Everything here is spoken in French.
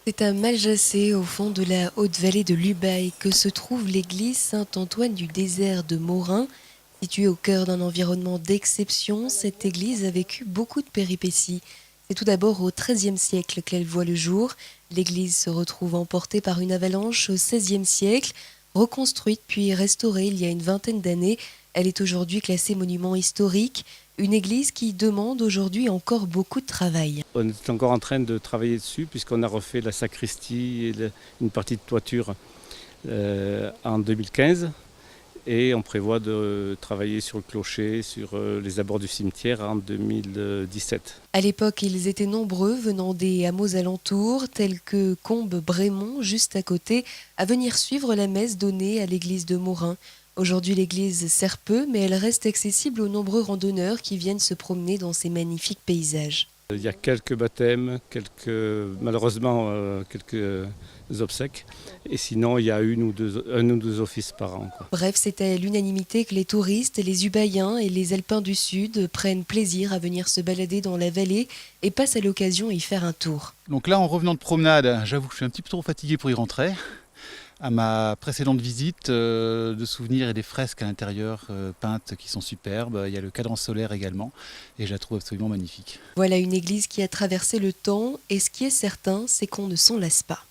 C'est à Maljacé, au fond de la haute vallée de l'Ubaye, que se trouve l'église Saint-Antoine du désert de Morin. Située au cœur d'un environnement d'exception, cette église a vécu beaucoup de péripéties. C'est tout d'abord au XIIIe siècle qu'elle voit le jour. L'église se retrouve emportée par une avalanche au XVIe siècle. Reconstruite puis restaurée il y a une vingtaine d'années, elle est aujourd'hui classée monument historique. Une église qui demande aujourd'hui encore beaucoup de travail. On est encore en train de travailler dessus puisqu'on a refait la sacristie et une partie de toiture en 2015 et on prévoit de travailler sur le clocher, sur les abords du cimetière en 2017. À l'époque, ils étaient nombreux venant des hameaux alentours, tels que Combes-Brémond, juste à côté, à venir suivre la messe donnée à l'église de Morin. Aujourd'hui, l'église sert peu, mais elle reste accessible aux nombreux randonneurs qui viennent se promener dans ces magnifiques paysages. Il y a quelques baptêmes, malheureusement quelques obsèques, et sinon il y a un ou deux offices par an, quoi. Bref, c'est à l'unanimité que les touristes, les Ubayens et les Alpins du Sud prennent plaisir à venir se balader dans la vallée et passent à l'occasion y faire un tour. Donc là, en revenant de promenade, j'avoue que je suis un petit peu trop fatigué pour y rentrer. À ma précédente visite, de souvenirs et des fresques à l'intérieur peintes qui sont superbes. Il y a le cadran solaire également et je la trouve absolument magnifique. Voilà une église qui a traversé le temps et ce qui est certain, c'est qu'on ne s'en lasse pas.